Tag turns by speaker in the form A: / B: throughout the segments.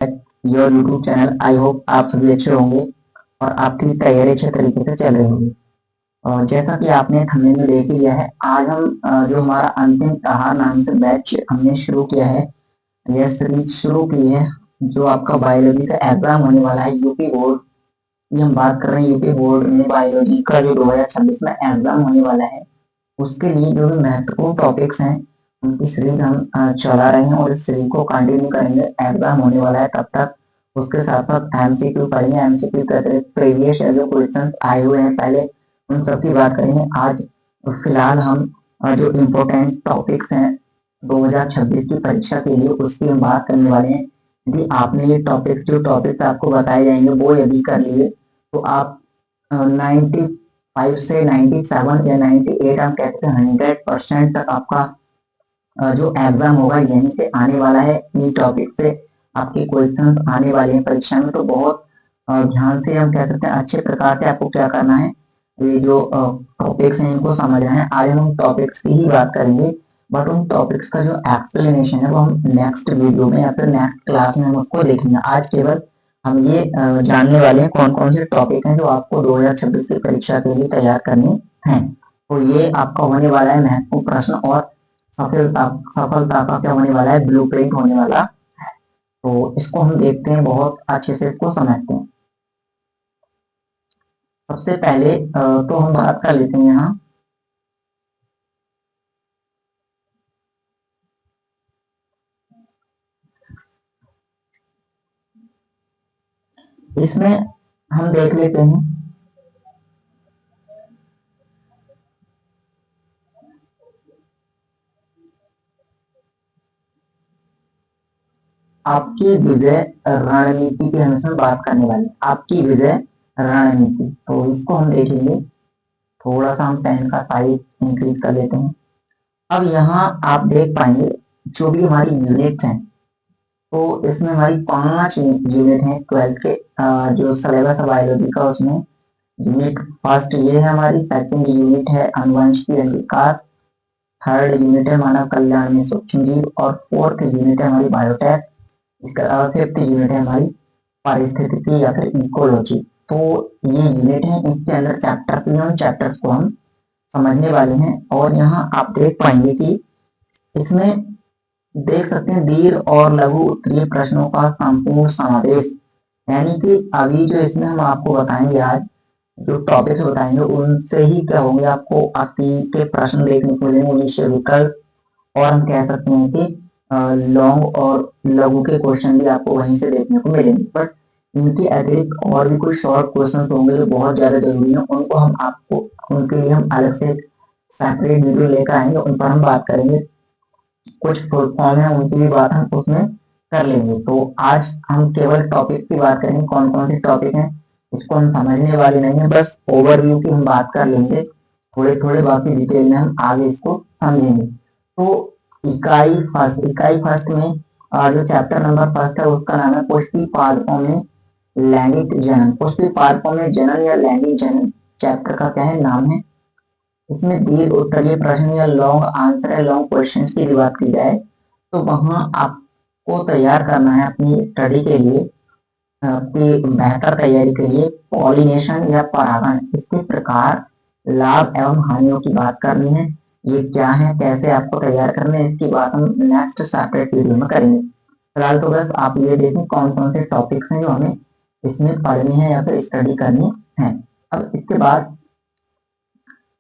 A: Your YouTube channel. I hope आप सभी अच्छे होंगे और आपकी तैयारी अच्छे तरीके से चल रही होगी। और जैसा कि आपने थंबनेल में देख लिया है, आज हम जो हमारा अंतिम प्रहार नाम से बैच हमने शुरू किया है, यह सीरीज शुरू की है जो आपका बायोलॉजी का एग्जाम होने वाला है यूपी बोर्ड। ये हम बात कर रहे हैं यूपी बोर्ड में बायोलॉजी का जो 2026 में एग्जाम होने वाला है, उसके लिए जो भी महत्वपूर्ण टॉपिक्स हैं उनकी सीरीज हम चला रहे हैं और इस सीरीज को कंटिन्यू करेंगे। एग्जाम होने वाला है तब तक उसके साथ साथ एमसीक्यू पढ़ेंगे। एमसीक्यू के अतिरिक्त प्रीवियस जो क्वेश्चंस आए हुए हैं पहले, उन सब की बात करेंगे। आज फिलहाल हम जो इम्पोर्टेंट टॉपिक्स हैं 2026 की परीक्षा के लिए उसकी हम बात करने वाले हैं। यदि आपने ये टॉपिक्स आपको बताए जाएंगे वो यदि कर लिए तो आप 95 से 97 या 98 हम कहते हैं 100% तक आपका जो एग्जाम होगा यहीं से आने वाला है। इन टॉपिक से आपके क्वेश्चन आने वाले हैं परीक्षा में, तो बहुत ध्यान से हम कह सकते हैं अच्छे प्रकार से आपको क्या करना है, ये जो टॉपिक्स हैं इनको समझना है। आज हम टॉपिक्स की ही बात करेंगे, बट उन टॉपिक्स का जो एक्सप्लेनेशन है वो हम नेक्स्ट वीडियो में या फिर नेक्स्ट क्लास में हम उसको देखेंगे। आज केवल हम ये जानने वाले हैं कौन कौन से टॉपिक हैं जो आपको 2026 की परीक्षा के लिए तैयार करने हैं। तो ये आपका होने वाला है महत्वपूर्ण प्रश्न और सफलता का क्या होने वाला है, ब्लूप्रिंट होने वाला है। तो इसको हम देखते हैं, बहुत अच्छे से इसको समझते हैं। सबसे पहले तो हम बात कर लेते हैं यहाँ इसमें हम देख लेते हैं आपकी विजय रणनीति की हम इसमें बात करने वाले हैं। आपकी विजय रणनीति, तो इसको हम देखेंगे। थोड़ा सा हम पेन का साइज इंक्रीज कर लेते हैं। अब यहाँ आप देख पाएंगे जो भी हमारी यूनिट्स हैं, तो इसमें हमारी 5 यूनिट हैं 12th के जो सिलेबस है बायोलॉजी का, उसमें यूनिट फर्स्ट ये है हमारी, सेकंड यूनिट है अनुवंशिकी विकास, थर्ड यूनिट है मानव कल्याण में सूक्ष्म जीव और फोर्थ यूनिट है हमारी बायोटेक। इसका फिफ्थ यूनिट है हमारी पारिस्थितिकी या फिर इकोलॉजी। तो ये यूनिट है, इसके अंदर चैप्टर्स हैं, उन चैप्टर्स को हम समझने वाले हैं। और यहाँ आप देख पाएंगे कि इसमें देख सकते हैं दीर्घ और लघु उत्तरीय प्रश्नों का संपूर्ण समावेश, यानी कि अभी जो इसमें हम आपको बताएंगे, आज जो टॉपिक्स बताएंगे उनसे ही क्या होंगे, आपको अति के प्रश्न देखने को मिलेंगे, निश्चय विकल्प, और हम कह सकते हैं कि लॉन्ग और लघु के क्वेश्चन भी आपको वहीं से देखने को मिलेंगे। बट इनके अतिरिक्त और भी कुछ शॉर्ट क्वेश्चन होंगे जो बहुत ज्यादा जरूरी है, उनको हम आपको उनके लिए हम अलग से सेपरेट वीडियो लेकर आएंगे, उन पर हम बात करेंगे। कुछ फॉर्म है उनकी भी बात हम उसमें कर लेंगे। तो आज हम केवल टॉपिक की बात करेंगे, कौन कौन से टॉपिक हैं इसको हम समझने वाले नहीं है, बस ओवरव्यू की हम बात कर लेंगे थोड़े थोड़े, बाकी डिटेल में हम आगे इसको समझेंगे। तो इकाई फर्स्ट में जो चैप्टर नंबर फर्स्ट है उसका नाम है पुष्पी पादपों में लैंगिक जनन। पुष्पी पादपों में जनन या लैंगिक जनन चैप्टर का क्या है, नाम है। इसमें दीर्घ उत्तरीय प्रश्न या लॉन्ग आंसर है, लॉन्ग क्वेश्चन की बात की जाए तो वहां आपको तैयार करना है अपनी स्टडी के लिए, अपनी बेहतर तैयारी के लिए पॉलिनेशन या परागण, इसके प्रकार, लाभ एवं हानियों की बात करनी है। ये क्या है, कैसे आपको तैयार करना है, इसकी बात हम नेक्स्ट सेपरेट वीडियो में करेंगे। फिलहाल तो बस आप ये देखें कौन कौन से टॉपिक्स हैं जो हमें इसमें पढ़नी है या फिर स्टडी करनी है। अब इसके बाद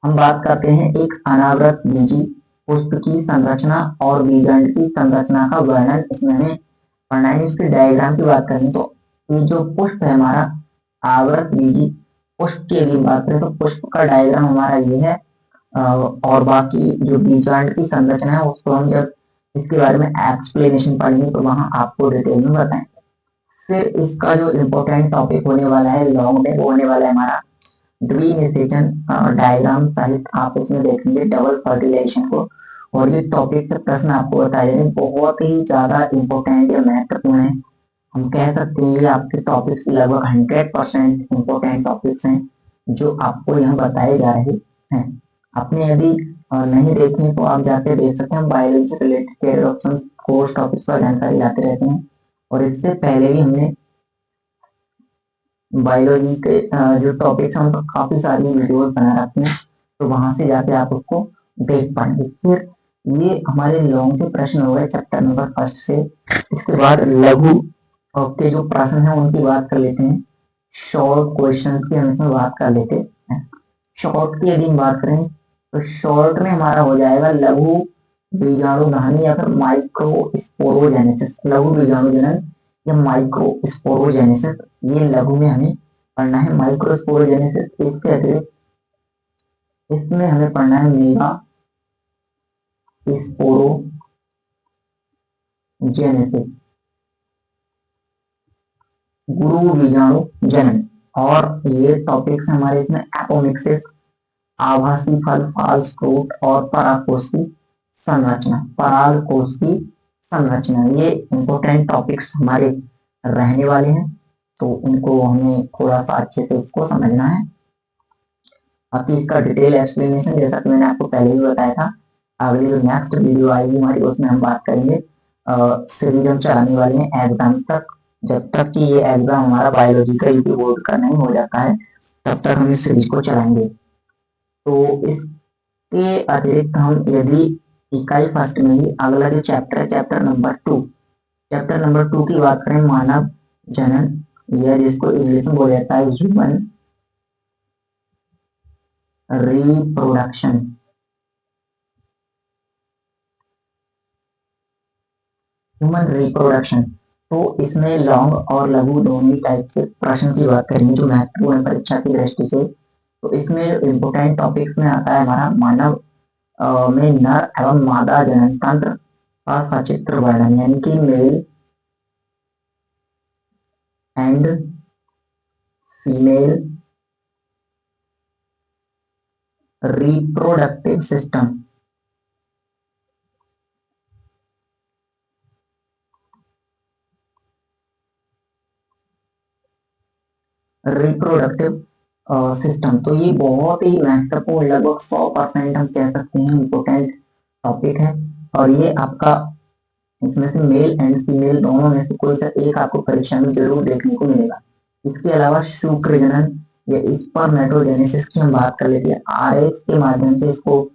A: हम बात करते हैं एक अनावृत बीजी पुष्प की संरचना और बीजांड की संरचना का वर्णन। इसमें हमें पढ़ना है, इसके डायग्राम की बात करें तो ये जो पुष्प है हमारा आवृत बीजी पुष्प की यदि बात करें तो पुष्प का डायग्राम हमारा ये है, और बाकी जो बीजांड की संरचना है उसको हम जब इसके बारे में एक्सप्लेनेशन पढ़ेंगे तो वहां आपको डिटेल में बताएंगे। फिर इसका जो इम्पोर्टेंट टॉपिक होने वाला है लॉन्ग में, वो होने वाला है हमारा द्विनिषेचन डायग्राम सहित आप इसमें देखेंगे डबल फर्टिलाइजेशन को। और ये टॉपिक से प्रश्न आपको बताए जाएंगे, बहुत ही ज्यादा इम्पोर्टेंट या महत्वपूर्ण है। हम कह सकते हैं ये आपके टॉपिक्स लगभग 100% इम्पोर्टेंट टॉपिक्स हैं जो आपको यहाँ बताए जा रहे हैं। आपने यदि नहीं देखे तो आप जाके देख सकते हैं, बायोलॉजी से रिलेटेड ऑप्शन कोर्स टॉपिक्स पर जानकारी लाते रहते हैं। और इससे पहले भी हमने बायोलॉजी के जो टॉपिक्स हैं उनको काफी सारी वीडियोस बना रखी हैं, तो वहां से जाके आप उसको देख पाएंगे। फिर ये हमारे लॉन्ग के प्रश्न हो गए चैप्टर नंबर फर्स्ट से। इसके बाद लघु के जो प्रश्न है उनकी बात कर लेते हैं। शॉर्ट क्वेश्चन की हम इसमें बात कर लेते हैं। शॉर्ट की यदि हम बात करें तो शॉर्ट में हमारा हो जाएगा लघु बीजाणु धानी या फिर माइक्रो स्पोरोजेनेसिस। लघु बीजाणु जनन या माइक्रो स्पोरोजेनेसिस, ये लघु में हमें पढ़ना है। माइक्रो स्पोरोजेनेसिस इसके अतिरिक्त इसमें हमें पढ़ना है मेगा स्पोरोजेनेसिस, गुरु बीजाणु जनन। और ये टॉपिक्स हमारे इसमें एपोमिक्सिस, आभासी फल, फॉल्स फ्रूट और परागकोश की संरचना। परागकोश की संरचना, ये इंपोर्टेंट टॉपिक्स हमारे रहने वाले हैं, तो इनको हमें थोड़ा सा अच्छे से इसको समझना है। बाकी इसका डिटेल एक्सप्लेनेशन जैसा कि मैंने आपको पहले भी बताया था, अगली जो नेक्स्ट वीडियो आएगी हमारी उसमें हम बात करेंगे। सीरीज हम चलाने वाले हैं एग्जाम तक, जब तक कि ये एग्जाम हमारा बायोलॉजी का यूपी बोर्ड का नहीं हो जाता है तब तक हम इस सीरीज को चलाएंगे। तो इसके अतिरिक्त हम यदि इकाई फर्स्ट में ही अगला जो चैप्टर है चैप्टर नंबर टू की बात करें, मानव जनन, या जिसको इंग्लिश में बोला जाता है ह्यूमन रिप्रोडक्शन। तो इसमें लॉन्ग और लघु दोनों ही टाइप के प्रश्न की बात करेंगे जो महत्वपूर्ण परीक्षा की दृष्टि से। तो इसमें जो इम्पोर्टेंट टॉपिक्स में आता है हमारा मानव में नर एवं मादा जनन तंत्र का सचित्र वर्णन, यानी कि male and female reproductive system. तो ये बहुत ही महत्वपूर्ण, लगभग 100% हम कह सकते हैं इम्पोर्टेंट टॉपिक है। और ये आपका इसमें से मेल एंड फीमेल दोनों में से कोई सा एक आपको परीक्षा में जरूर देखने को मिलेगा। इसके अलावा शुक्र जनन या स्पर्मेटोजेनेसिस की हम बात कर लेते हैं। आरएफ के माध्यम से इसको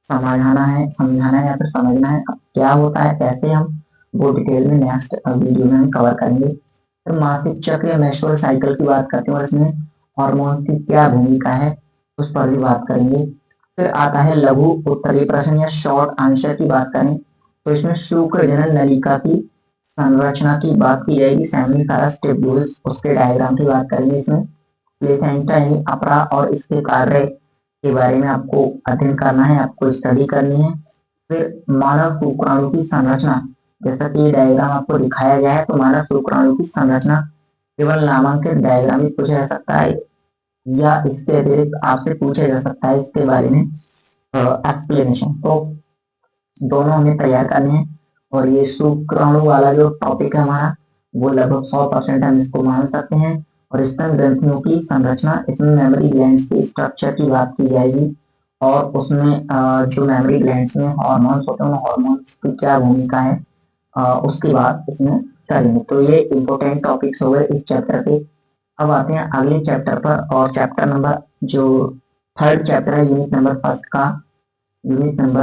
A: समझाना है या फिर समझना है। अब क्या होता है कैसे, हम वो डिटेल में नेक्स्ट वीडियो में हम कवर करेंगे। फिर मासिक चक्र या मेंस्ट्रुअल साइकिल की बात करते हैं और इसमें हार्मोन की क्या भूमिका है उस पर भी बात करेंगे। फिर आता है लघु उत्तरीय प्रश्न या शॉर्ट आंसर की बात करें तो इसमें शुक्र जनन नलिका की संरचना की बात की जाएगी। सेमिनिफेरस ट्यूब्यूल्स, उसके डायग्राम की बात करेंगे। इसमें प्लेसेंटा यानी अपरा और इसके कार्य के बारे में आपको अध्ययन करना है, आपको स्टडी करनी है। फिर मानव शुक्राणु की संरचना, जैसा कि ये डायग्राम आपको दिखाया गया है, तो मानव शुक्राणु की संरचना केवल नामांकित डायग्राम ही पूछा जा सकता है या इसके अतिरिक्त आपसे पूछा जा सकता है इसके बारे में एक्सप्लेनेशन। तो दोनों हमें तैयार करने हैं। और ये शुक्राणु वाला जो टॉपिक है हमारा वो लगभग 100% हम इसको मान सकते हैं। और स्तन ग्रंथियों की संरचना, इसमें मेमोरी ग्लैंड्स की स्ट्रक्चर की बात की जाएगी और उसमें जो मेमोरी ग्लैंड्स में हार्मोन्स होते हैं उन हार्मोन्स की क्या भूमिका है उसकी बात इसमें करेंगे। तो ये इंपॉर्टेंट टॉपिक्स हो गए इस चैप्टर के। अब आते हैं अगले चैप्टर पर, और चैप्टर नंबर जो थर्ड चैप्टर है यूनिट नंबर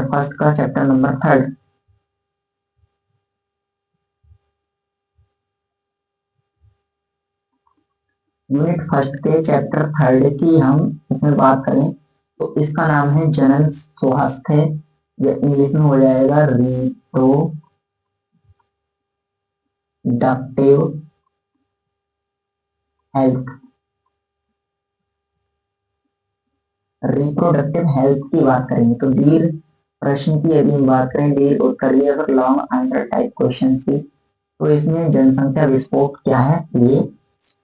A: फर्स्ट का chapter number third. Unit first के चैप्टर थर्ड की हम इसमें बात करें तो इसका नाम है जनन स्वास्थ्य, या इंग्लिश में हो जाएगा रिप्रोडक्टिव हेल्थ। रिप्रोडक्टिव हेल्थ की बात करेंगे तो दीर्घ प्रश्न की यदि हम बात करें, दीर्घ उत्तरीय और लॉन्ग आंसर टाइप क्वेश्चन की, तो इसमें जनसंख्या विस्फोट क्या है ये,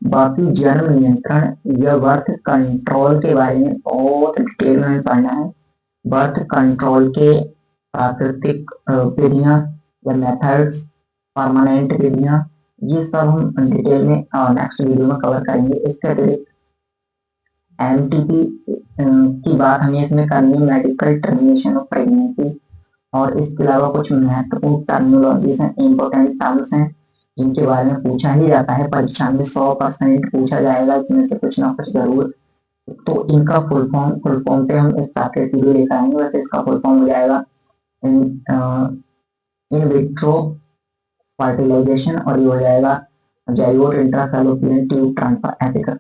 A: बाकी जन्म नियंत्रण या बर्थ कंट्रोल के बारे में बहुत डिटेल में पढ़ना है। बर्थ कंट्रोल के प्राकृतिक विधियां या मेथड्स, परमानेंट विधियां, ये सब हम डिटेल में नेक्स्ट वीडियो में कवर करेंगे। इसके अतिरिक्त एमटीपी की बात हमें इसमें करनी है, मेडिकल टर्मिनेशन ऑफ प्रेगनेंसी। और इसके अलावा कुछ महत्वपूर्ण टर्मिनोलॉजीज हैं, इंपॉर्टेंट टर्म्स हैं जिनके बारे में पूछा ही जाता है परीक्षा में, 100% पूछा जाएगा, इसमें से कुछ ना कुछ जरूर। तो इनका फुल फॉर्म पे हम एक सेपरेट वीडियो लेकर आएंगे। वैसे इसका फुल फॉर्म हो जाएगा इन विट्रो फर्टिलाइजेशन, और ये हो जाएगा जाइगोट इंट्राफैलोपियन ट्यूब ट्रांसफर एपिकल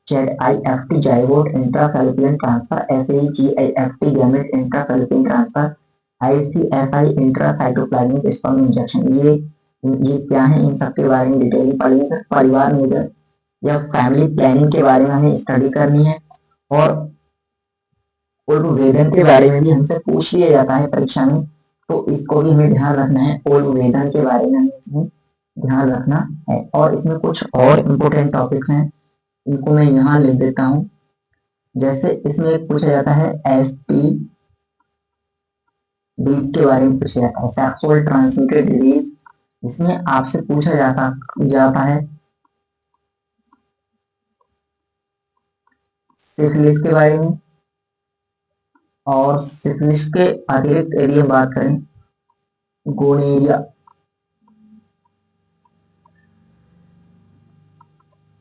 A: ZIFT zygote intrafallopian transfer, SAGIFT gamete intrafallopian transfer, ICSI intracytoplasmic sperm injection. ये क्या है, इन सब के बारे में डिटेल में पढ़ेंगे। परिवार नियोजन या फैमिली प्लानिंग के बारे में हमें स्टडी करनी है, और पूर्व वेदन के बारे में भी हमसे पूछ लिया जाता है परीक्षा में, तो इसको भी हमें ध्यान रखना है। पूर्व वेदन के बारे में हमें इसमें ध्यान रखना है। और इसमें कुछ और इम्पोर्टेंट टॉपिक्स हैं, इनको मैं यहाँ लिख देता हूँ। जैसे इसमें पूछा जाता है STD के बारे में पूछा जाता है, सेक्सुअल ट्रांसमिटेड डिजीज, जिसमें आपसे पूछा जाता है सिफिलिस के बारे में। और सिफिलिस के अतिरिक्त यदि बात करें गोनेरिया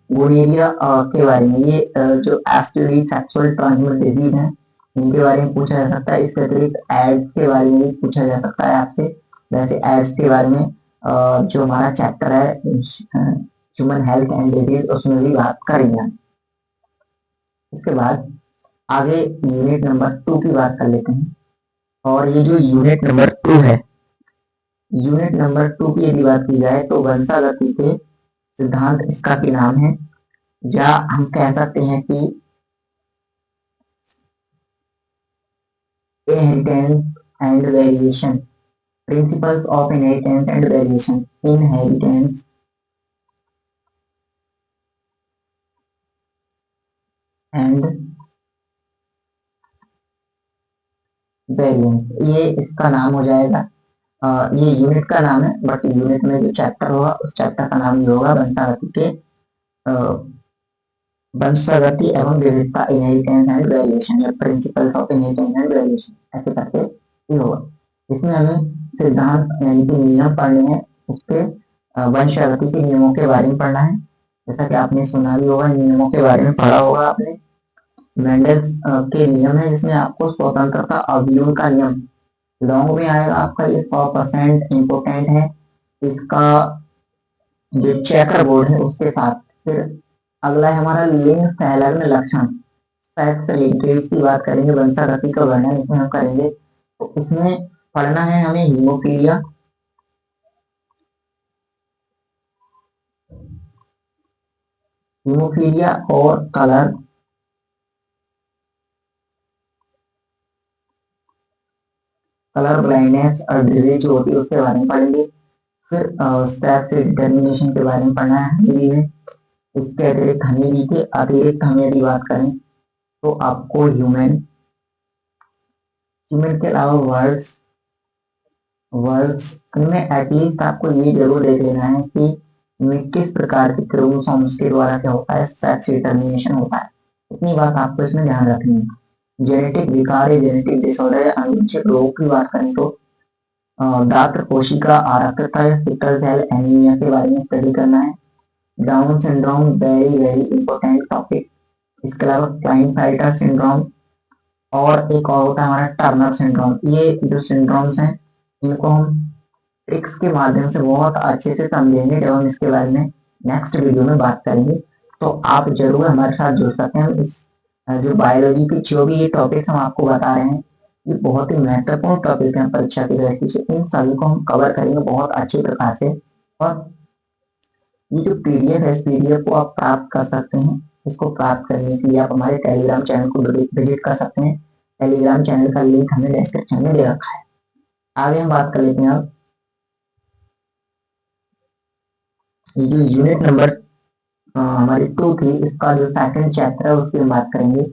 A: के बारे में, ये जो एसटीडी सेक्सुअल ट्रांसमिटेड डिजीज है, इनके बारे में पूछा जा सकता है। इसके अतिरिक्त एड्स के बारे में भी पूछा जा सकता है आपसे। वैसे एड्स के बारे में जो हमारा चैप्टर है ह्यूमन हेल्थ एंड डिजीज, उसमें भी बात करेंगे। इसके बाद आगे यूनिट नंबर 2 की बात कर लेते हैं। और ये जो यूनिट नंबर 2 है, यूनिट नंबर 2 की यदि बात की जाए तो वंशागति के सिद्धांत इसका भी नाम है, या हम कह सकते हैं कि inheritance and variation, principles of inheritance and variation, inheritance and variance, ये इसका नाम हो जाएगा। ये यूनिट का नाम है, बट यूनिट में जो चैप्टर होगा उस चैप्टर का नाम ये होगा वंशागति के वंशागति एवं विविधता, इनहेरिटेंस एंड वेरिएशन, या principles of inheritance and variation, ऐसे करके ये होगा। इसमें हमें सिद्धांत यानी कि नियम पढ़ने हैं, उसके वंशागति के नियमों के बारे में पढ़ना है। जैसा कि आपने सुना भी होगा, नियमों के बारे में पढ़ा होगा आपने। मेंडल्स के नियम है, जिसमें आपको स्वतंत्रता अवयुन का नियम लॉन्ग में आएगा आपका, ये 100% इम्पोर्टेंट है। इसका जो चेकर बोर्ड है उसके साथ। फिर अगला है हमारा लिंग संलग्न लक्षण, सेक्स लिंकेज की बात करेंगे, वंशागति का वर्णन इसमें हम करेंगे। तो इसमें पढ़ना है हमें हीमोफीलिया, और कलर ब्लाइंडनेस और डिजीज जो होती है उसके बारे में पढ़ेंगे। फिर सेक्स डिटर्मिनेशन के बारे में पढ़ना है हिंदी में। इसके अतिरिक्त हनी के अतिरिक्त हम यदि बात करें तो आपको ह्यूमन के अलावा वर्ड्स इनमें एटलीस्ट आपको ये जरूर देख लेना है कि इनमें किस प्रकार के क्रोमोसोम्स के द्वारा क्या होता है, सेक्स डिटर्मिनेशन होता है। इतनी बात आपको इसमें ध्यान रखनी है। जेनेटिक विकार या जेनेटिक डिसऑर्डर या अनुवंशिक रोग की बात करें तो दात्र कोशिका आरक्तता या सिकल सेल एनीमिया के बारे में स्टडी करना है। Down syndrome very very important topic. इसके अलावा क्लाइनफेल्टर सिंड्रोम, और एक और होता है हमारा टर्नर सिंड्रोम। ये जो सिंड्रोम्स हैं इनको हम ट्रिक्स के माध्यम से बहुत अच्छे से समझेंगे जब हम इसके बारे में नेक्स्ट वीडियो में बात करेंगे। तो आप जरूर हमारे साथ जुड़ सकते हैं। इस जो बायोलॉजी के जो भी ये टॉपिक्स हम आपको बता रहे हैं, ये बहुत ही महत्वपूर्ण टॉपिक है परीक्षा की दृष्टि से। इन सभी को हम कवर करेंगे बहुत अच्छे प्रकार से। और ये जो PDF है, इस PDF को आप प्राप्त कर सकते हैं। इसको प्राप्त करने के लिए आप हमारे टेलीग्राम चैनल को विजिट कर सकते हैं। टेलीग्राम चैनल का लिंक हमने डिस्क्रिप्शन में दे रखा है। आगे हम बात कर लेते हैं अब ये जो यूनिट नंबर हमारी 2 थी, इसका जो सेकंड चैप्टर है उसकी हम बात करेंगे।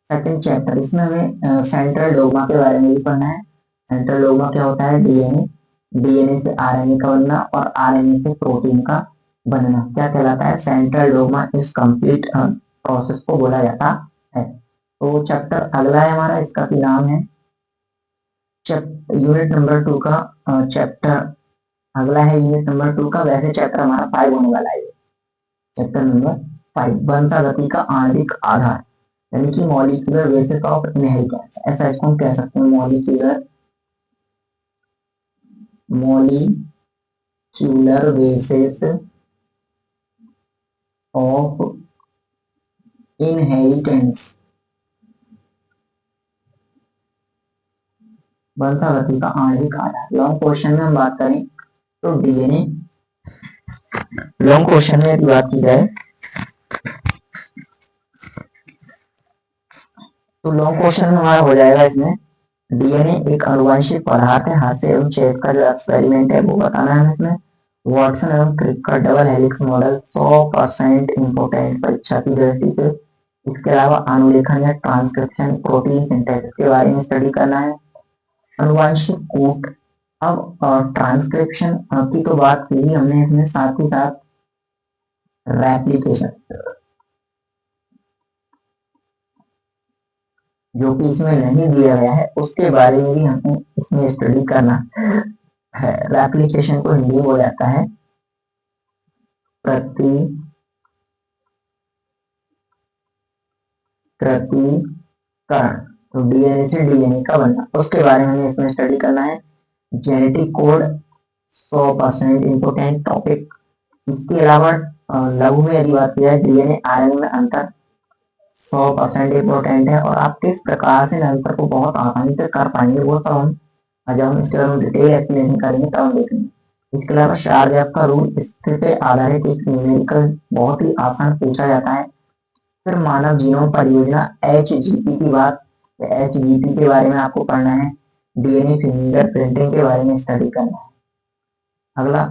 A: सेकंड चैप्टर, इसमें हमें सेंट्रल डोग्मा के बारे में भी पढ़ना है। सेंट्रल डोग्मा क्या होता है, डीएनए से आरएनए का बनना और आरएनए से प्रोटीन का बनना क्या कहलाता है, सेंट्रल डोग्मा। इस कंप्लीट प्रोसेस को बोला जाता है। तो चैप्टर अगला है हमारा, इसका भी नाम है यूनिट नंबर 2 का चैप्टर अगला है यूनिट नंबर 2 का, वैसे चैप्टर हमारा 5 होने वाला है। चैप्टर नंबर 5, वंशागति का आणविक आधार, यानी कि मॉलिक्यूलर बेसिस ऑफ इनहेरिटेंस, ऐसा इसको हम कह सकते हैं। मॉलिक्यूलर बेसिस ऑफ इनहेरिटेंस, वंशागति का आणविक आधार। लॉन्ग क्वेश्चन में हम बात करें तो डीएनए, लॉन्ग क्वेश्चन में यदि बात की जाए तो लॉन्ग क्वेश्चन में हमारा हो जाएगा इसमें, डीएनए एक आनुवंशिक पदार्थ है। हास्य एवं चेस का जो एक्सपेरिमेंट है वो बताना है इसमें। वॉटसन एवं क्रिक का डबल हेलिक्स मॉडल 100% इम्पोर्टेंट परीक्षा की दृष्टि से। इसके अलावा अनुलेखन या ट्रांसक्रिप्शन, प्रोटीन सिंथेसिस के बारे में स्टडी करना है। अनुवांशिक कूट, अब ट्रांसक्रिप्शन की तो बात की ही हमने इसमें, साथ ही साथ रेप्लिकेशन जो कि इसमें नहीं दिया गया है उसके बारे में भी हमें इसमें स्टडी करना है। रेप्लिकेशन को हिंदी में बोला जाता है प्रतिकृतिकरण, तो डीएनए से डीएनए का बनना, उसके बारे में हमें इसमें स्टडी करना है। Genetic code 100% important topic. इसके अलावा लघु में यदि बात की जाए, डीएनए आरएनए में अंतर 100% इम्पोर्टेंट है, और आप किस प्रकार से अंतर को बहुत आसानी से कर पाएंगे वो सब हम जब हम इसके बारे में डिटेल एक्सप्लेनेशन करेंगे तब हम देखेंगे। इसके अलावा शारजाफ का रूल, स्थिति पे आधारित एक न्यूमेरिकल बहुत ही आसान पूछा जाता है। फिर मानव जीनोम परियोजना HGP की बात, HGP के बारे में आपको पढ़ना है। डीएनए फिंगर प्रिंटिंग के बारे में स्टडी करना है। अगला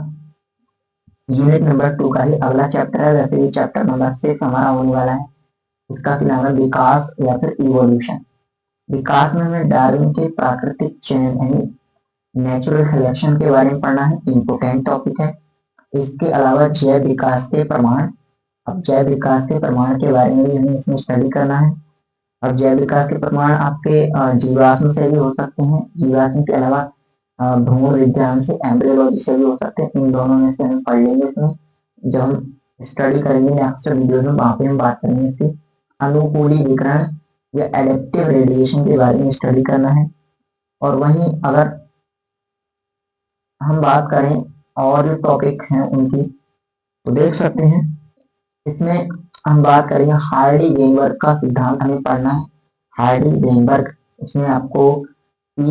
A: यूनिट नंबर 2 का ही अगला चैप्टर है, वैसे ये चैप्टर नंबर 6 हमारा होने वाला है। इसका क्या नाम है, विकास या फिर इवोल्यूशन। विकास में हमें डार्विन के प्राकृतिक चयन यानी नेचुरल सिलेक्शन के बारे में पढ़ना है, इम्पोर्टेंट टॉपिक है। इसके अलावा जैव विकास के प्रमाण, अब जैव विकास के प्रमाण के बारे में भी हमें इसमें स्टडी करना है। अब जैव विकास के प्रमाण आपके जीवाश्म से भी हो सकते हैं, जीवाश्म के अलावा भ्रूण विज्ञान से, एम्ब्रियोलॉजी से भी हो सकते हैं। इन दोनों में से हम पढ़ लेंगे इसमें, जब हम स्टडी करेंगे नेक्स्ट वीडियो में, वहां पे हम बात करेंगे इसकी। अनुकूलीकरण या एडेप्टिव रेडिएशन के बारे में स्टडी करना है। और वहीं अगर हम बात करें और जो टॉपिक हैं उनकी, तो देख सकते हैं इसमें हम बात करेंगे हार्डी वेनबर्ग का सिद्धांत हमें पढ़ना है। हार्डी वेनबर्ग, इसमें आपको p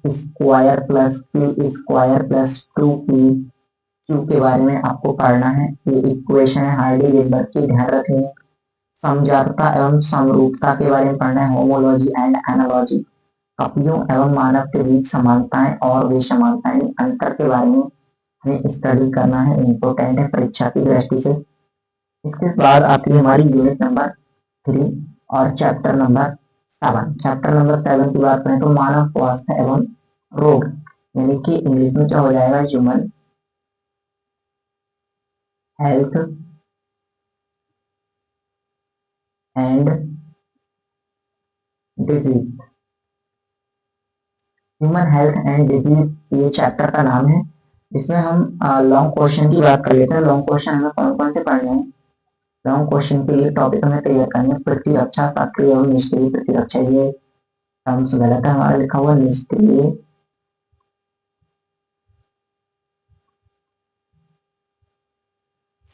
A: square plus q square plus 2pq के बारे में आपको पढ़ना है। ये इक्वेशन है हार्डी वेनबर्ग की, ध्यान रखिए। समजातता एवं समरूपता के बारे में पढ़ना है, होमोलॉजी एंड एनालॉजी। कपियों एवं मानव के बीच समानताएं और विषमानताएं, अंतर के बारे में हमें स्टडी करना है, इम्पोर्टेंट है परीक्षा की दृष्टि से। इसके बाद आती है हमारी यूनिट नंबर 3 और चैप्टर नंबर 7। चैप्टर नंबर 7 की बात करें तो मानव स्वास्थ्य एवं रोग, यानी कि इंग्लिश में क्या हो जाएगा, human health and disease. Human health and disease ये चैप्टर का नाम है। इसमें हम लॉन्ग क्वेश्चन की बात कर लेते हैं। लॉन्ग क्वेश्चन हमें कौन कौन से पढ़ने हैं। लॉन्ग क्वेश्चन के लिए टॉपिक हमें क्लियर करना है, प्रतिरक्षा, सक्रिय एवं निष्क्रिय प्रतिरक्षा। ये टर्म्स गलत है, हमारा लिखा हुआ निष्क्रिय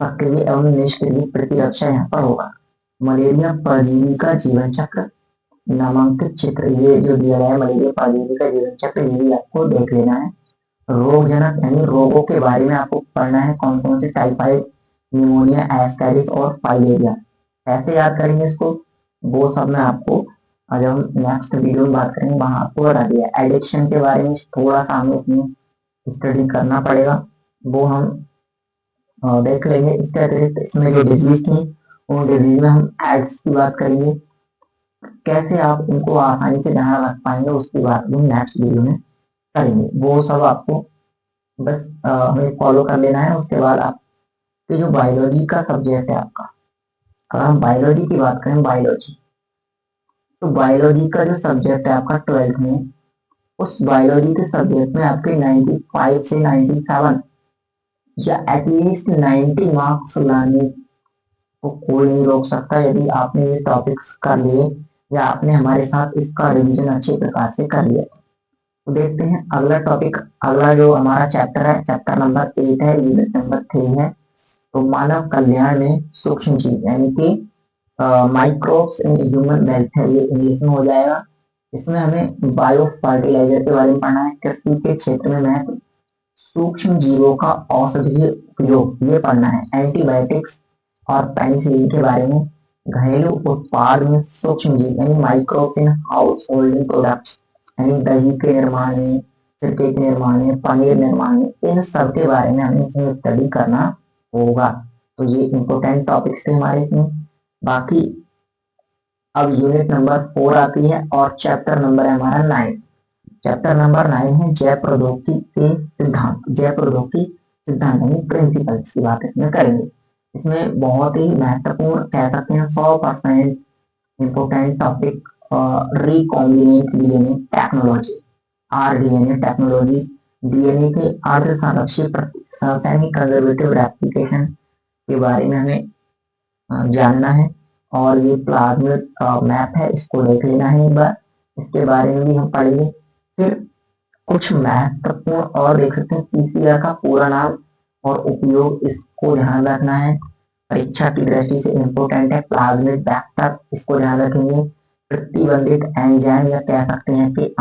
A: सक्रिय एवं निष्क्रिय प्रतिरक्षा यहाँ पर होगा। मलेरिया परजीवी का जीवन चक्र, नामांकित चित्र ये जो दिया गया है मलेरिया परजीवी का जीवन चक्र, ये भी आपको देख लेना है। रोगजनक यानी रोगों के बारे में आपको पढ़ना है, कौन कौन से, टाइफाइड, निमोनिया, एस्कैरिस और फाइलेरिया। कैसे याद करेंगे इसको, वो सब मैं आपको जब हम नेक्स्ट वीडियो में बात करेंगे वहां आपको बता दिया। एडिक्शन के बारे में थोड़ा सा हमें इसमें स्टडी करना पड़ेगा, वो हम देख लेंगे। इसके अतिरिक्त इसमें जो डिजीज थी उन डिजीज में हम एड्स की बात करेंगे, कैसे आप उनको आसानी से ध्यान रख पाएंगे उसकी बात भी नेक्स्ट वीडियो में करेंगे। वो सब आपको बस हमें फॉलो कर लेना है। उसके बाद आपके जो बायोलॉजी का सब्जेक्ट है आपका, अगर हम बायोलॉजी की बात करें, बायोलॉजी, तो बायोलॉजी का जो सब्जेक्ट है आपका 12th में, उस बायोलॉजी के सब्जेक्ट में आपके 95 से 97 या एटलीस्ट 90 मार्क्स लाने को कोई नहीं रोक सकता यदि आपने ये टॉपिक्स कर लिए या आपने हमारे साथ इसका रिवीजन अच्छे प्रकार से कर लिया। तो देखते हैं अगला टॉपिक, अगला जो हमारा चैप्टर है, चैप्टर नंबर 8 है, यूनिट नंबर 3 है। तो मानव कल्याण में सूक्ष्म जीव यानी कि माइक्रोब्स इन ह्यूमन वेलफेयर, ये इंग्लिश में हो जाएगा। इसमें हमें बायो फर्टिलाइजर के बारे में पढ़ना है, कृषि के क्षेत्र में महत्व, सूक्ष्म जीवों का औषधीय उपयोग ये पढ़ना है, एंटीबायोटिक्स और पेनिसिलिन के बारे में, घरेलू उत्पाद में सूक्ष्म जीव यानी microbes in house holding products यानी दही के निर्माण में, सिरके के निर्माण में, पनीर निर्माण में, इन सब के बारे में हमें इसमें स्टडी करना होगा। तो ये इंपॉर्टेंट टॉपिक्स थे हमारे इसमें। बाकी अब यूनिट नंबर 4 आती है और चैप्टर नंबर है हमारा 9। चैप्टर नंबर 9 है जैव प्रौद्योगिकी के सिद्धांत, जैव प्रौद्योगिकी सिद्धांत यानी प्रिंसिपल्स की बात इसमें करेंगे। इसमें बहुत ही महत्वपूर्ण कह सकते हैं 100% important topic recombinant DNA technology, rDNA technology, DNA के अर्ध संरक्षित सेमी कंजर्वेटिव रेप्लिकेशन के बारे में हमें जानना है। और ये प्लाज्मिड मैप है, इसको देख लेना है एक बार, इसके बारे में भी हम पढ़ेंगे। फिर कुछ महत्वपूर्ण और देख सकते हैं, पीसीआर का पूरा नाम और उपयोग, इसको ध्यान रखना है, परीक्षा की दृष्टि से इंपोर्टेंट है। प्लाज्मिड वेक्टर, इसको ध्यान रखेंगे। प्रतिबंधित एंजाइम या कह सकते हैं कि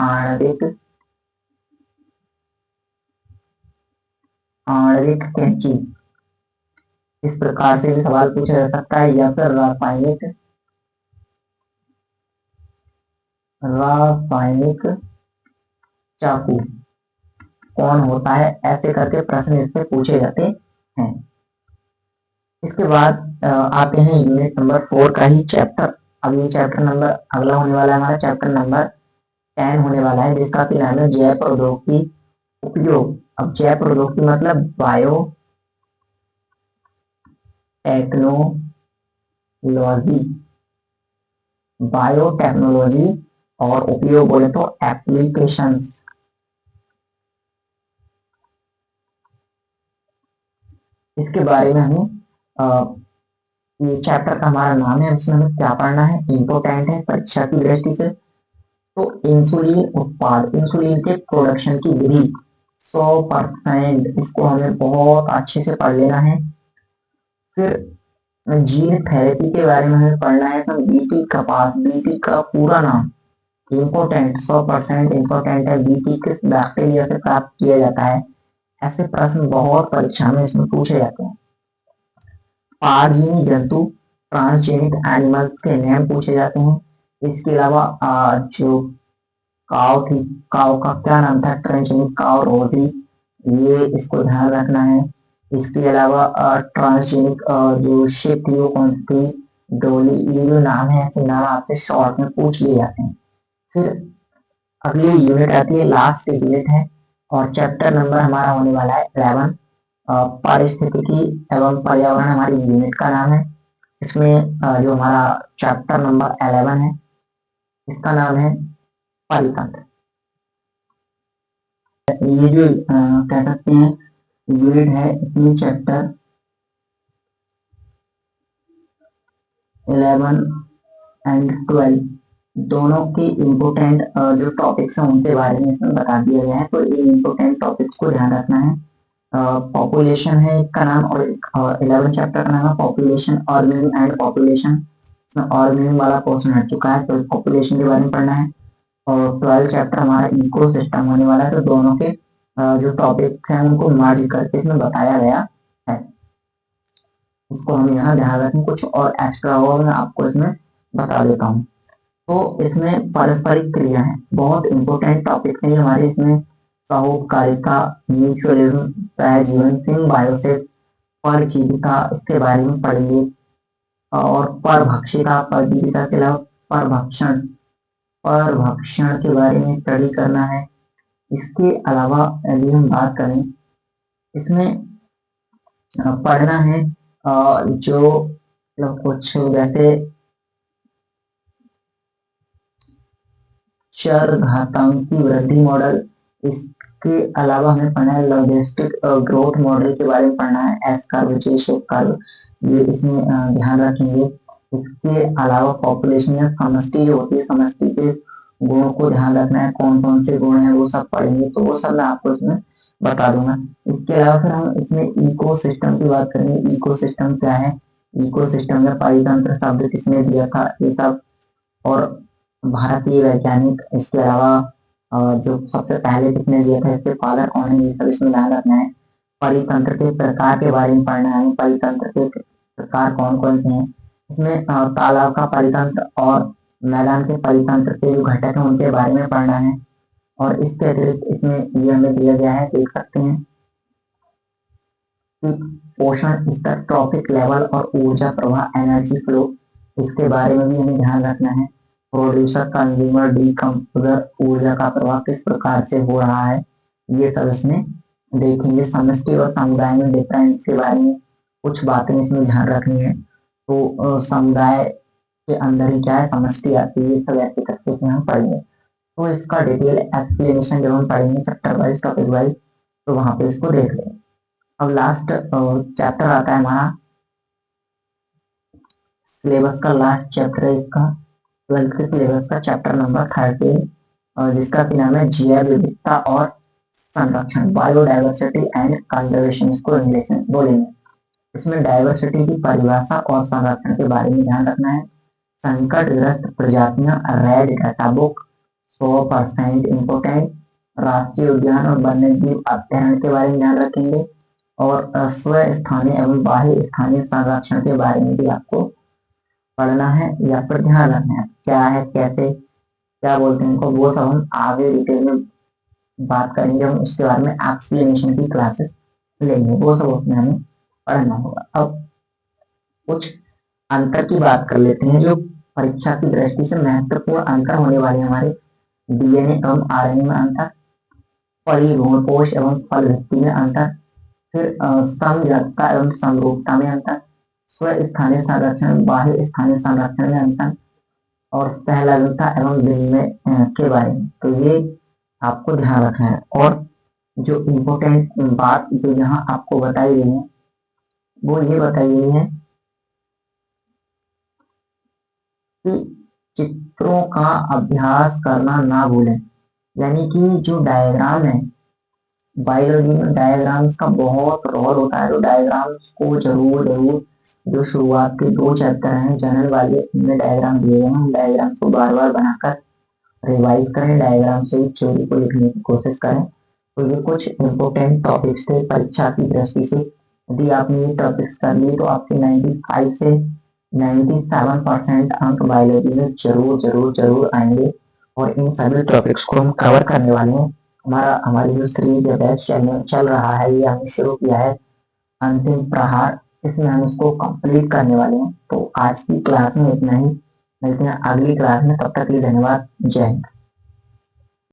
A: आणविक कैंची, इस प्रकार से भी सवाल पूछा जा सकता है। या फिर रासायनिक चाकू कौन होता है, ऐसे करके प्रश्न इससे पूछे जाते हैं। इसके बाद आते हैं यूनिट नंबर 4 का ही चैप्टर। अब ये चैप्टर नंबर अगला होने वाला है हमारा चैप्टर नंबर 10 होने वाला है, जिसका कि नाम है जैव प्रौद्योगिकी उपयोग। अब जैव प्रौद्योगिकी मतलब बायो टेक्नोलॉजी, बायोटेक्नोलॉजी, और उपयोग बोले तो एप्लीकेशंस। इसके बारे में हमें ये चैप्टर का हमारा नाम है, इसमें हमें क्या पढ़ना है, इंपोर्टेंट है परीक्षा की दृष्टि से। तो इंसुलिन उत्पाद, इंसुलिन के प्रोडक्शन की विधि 100%, इसको हमें बहुत अच्छे से पढ़ लेना है। फिर जीन थेरेपी के बारे में हमें पढ़ना है। तो बीटी कपास, बीटी का पूरा नाम इंपोर्टेंट, 100% इंपोर्टेंट है, बीटी किस बैक्टीरिया से प्राप्त किया जाता है, ऐसे प्रश्न बहुत परीक्षा में इसमें पूछे जाते हैं। पारजीवी जंतु, ट्रांसजेनिक एनिमल्स के नाम पूछे जाते हैं। इसके अलावा जो काव थी, काव का क्या नाम था, ट्रांसजेनिक काव रोजी, ये इसको ध्यान रखना है। इसके अलावा ट्रांसजेनिक जो शिप थी वो कौन थी, डोली, ये जो नाम है ऐसे नाम आपसे शॉर्ट में पूछ लिए जाते हैं। फिर अगली यूनिट आती है, लास्ट यूनिट है, और चैप्टर नंबर हमारा होने वाला है 11। पारिस्थितिकी एवं पर्यावरण हमारी यूनिट का नाम है। इसमें जो हमारा चैप्टर नंबर 11 है, इसका नाम है परितंत्र। ये जो कह सकते हैं यूनिट है, इसमें चैप्टर 11 एंड 12 दोनों के इम्पोर्टेंट जो टॉपिक्स हैं उनके बारे में इसमें बता दिया गया है। तो इन इम्पोर्टेंट टॉपिक्स को ध्यान रखना है। पॉपुलेशन है इसका नाम, और 11 चैप्टर का नाम है पॉपुलेशन, ऑर्गेनिज्म एंड पॉपुलेशन। इसमें ऑर्गेनिज्म वाला पोर्शन हट चुका है, तो पॉपुलेशन के बारे में पढ़ना है। और 12 चैप्टर हमारा इकोसिस्टम होने वाला है, तो दोनों के जो टॉपिक्स हैं उनको मर्ज करके इसमें बताया गया है। इसको हम यहाँ ध्यान रखें, कुछ और एक्स्ट्रा होगा मैं आपको इसमें बता देता हूँ। तो इसमें पारस्परिक क्रिया है, बहुत इंपॉर्टेंट टॉपिक्स है हमारे इसमें। साहूकारिता, म्यूचुअलिज्म, सहजीवन, सिम्बायोसिस, परजीविता, इसके बारे में पढ़ेंगे। और परभक्षिता, परजीविता के अलावा परभक्षण, परभक्षण के बारे में स्टडी करना है। इसके अलावा यदि हम बात करें, इसमें पढ़ना है जो कुछ जैसे चर घातांकी वृद्धि मॉडल, इस इसके अलावा हमें पढ़ना है लॉजिस्टिक ग्रोथ मॉडल के बारे में पढ़ना है, एस कर्व, जे शेप कर्व, ये इसमें ध्यान रखेंगे। इसके अलावा पॉपुलेशन या समष्टि जो होती है, समष्टि के गुणों को ध्यान रखना है, कौन कौन से गुण हैं वो सब पढ़ेंगे, तो वो सब मैं आपको इसमें बता दूंगा। इसके अलावा फिर हम इसमें इकोसिस्टम की बात करेंगे। इकोसिस्टम क्या है, इकोसिस्टम में परितंत्र शब्द किसने दिया था, ये सब, और भारतीय वैज्ञानिक, इसके अलावा जो सबसे पहले किसने दिया था, इसके फादर कौन है, ये सब इसमें ध्यान रखना है। परितंत्र के प्रकार के बारे में पढ़ना है, परितंत्र के प्रकार कौन कौन से हैं। इसमें तालाब का परितंत्र और मैदान के परितंत्र के जो घटक हैं उनके बारे में पढ़ना है। और इसके अतिरिक्त इसमें ये हमें दिया गया है, देख सकते हैं कि पोषण स्तर, ट्रॉपिक लेवल और ऊर्जा प्रवाह, एनर्जी फ्लो, इसके बारे में भी हमें ध्यान रखना है। प्रोड्यूसर, कंज्यूमर, डीकम्पोजर, ऊर्जा का प्रवाह किस प्रकार से हो रहा है, ये सब इसमें देखेंगे। समष्टि और समुदाय में डिफरेंस के बारे में कुछ बातें इसमें ध्यान रखनी है। तो समुदाय के अंदर ही क्या है, समष्टि आती है, ये सब ऐसे करके हम पढ़ेंगे। तो इसका डिटेल एक्सप्लेनेशन जब हम पढ़ेंगे चैप्टर वाइज, टॉपिक वाइज, तो वहां पे इसको देख लेंगे। अब लास्ट चैप्टर आता है हमारा, सिलेबस का लास्ट चैप्टर है इसका, 12th के सिलेबस का चैप्टर नंबर 13, जिसका कि नाम है जैव विविधता और संरक्षण, बायोडाइवर्सिटी एंड कंजर्वेशन, इसको इंग्लिश में बोलेंगे। इसमें डाइवर्सिटी की परिभाषा और संरक्षण के बारे में ध्यान रखना है। संकटग्रस्त प्रजातियां, रेड डाटा बुक, 100% इम्पोर्टेंट, राष्ट्रीय उद्यान और वन्य जीव अभ्यारण्य के बारे में ध्यान रखेंगे। और स्व स्थानीय एवं बाह्य स्थानीय संरक्षण के बारे में भी आपको पढ़ना है या फिर ध्यान रखना है, क्या है, कैसे, क्या बोलते हैं इनको, वो सब हम आगे डिटेल में बात करेंगे। हम इसके बारे में एक्सप्लेनेशन की क्लासेस लेंगे, वो सब उसमें हमें पढ़ना होगा। अब कुछ अंतर की बात कर लेते हैं, जो परीक्षा की दृष्टि से महत्वपूर्ण अंतर होने वाले हमारे, डीएनए एवं आरएनए में अंतर, परिभ्रूणकोश एवं फल भित्ति में अंतर, फिर समजातता एवं समरूपता में अंतर, स्व स्थानीय संरक्षण, बाह्य स्थानीय संरक्षण में अंतर, और सहलगता एवं विनिमय के बारे में, तो ये आपको ध्यान रखना है। और जो इम्पोर्टेंट बात जो यहाँ आपको बताई गई है वो ये बताई गई है कि चित्रों का अभ्यास करना ना भूलें, यानी कि जो डायग्राम है, बायोलॉजी में डायग्राम्स का बहुत रोल होता है, तो डायग्राम्स को जरूर जो शुरुआत के 2 चैप्टर हैं जनरल वाले, उनमें डायग्राम दिए गए हैं, डायग्राम्स को बार बार बनाकर रिवाइज करें, डायग्राम से थ्योरी को लिखने की कोशिश करें। तो ये कुछ इंपोर्टेंट टॉपिक्स थे परीक्षा की दृष्टि से। यदि आपने ये टॉपिक्स कर लिए तो आपके 95 से 97% अंक बायोलॉजी में जरूर आएंगे। और इन सभी टॉपिक्स को हम कवर करने वाले हैं। हमारी जो सीरीज या बैच चल रहा है, ये हमने शुरू किया है अंतिम प्रहार, इसमें हम इसको कंप्लीट करने वाले हैं। तो आज की क्लास में इतना ही, मिलते हैं अगली क्लास में, तब तक के लिए धन्यवाद, जय हिंद।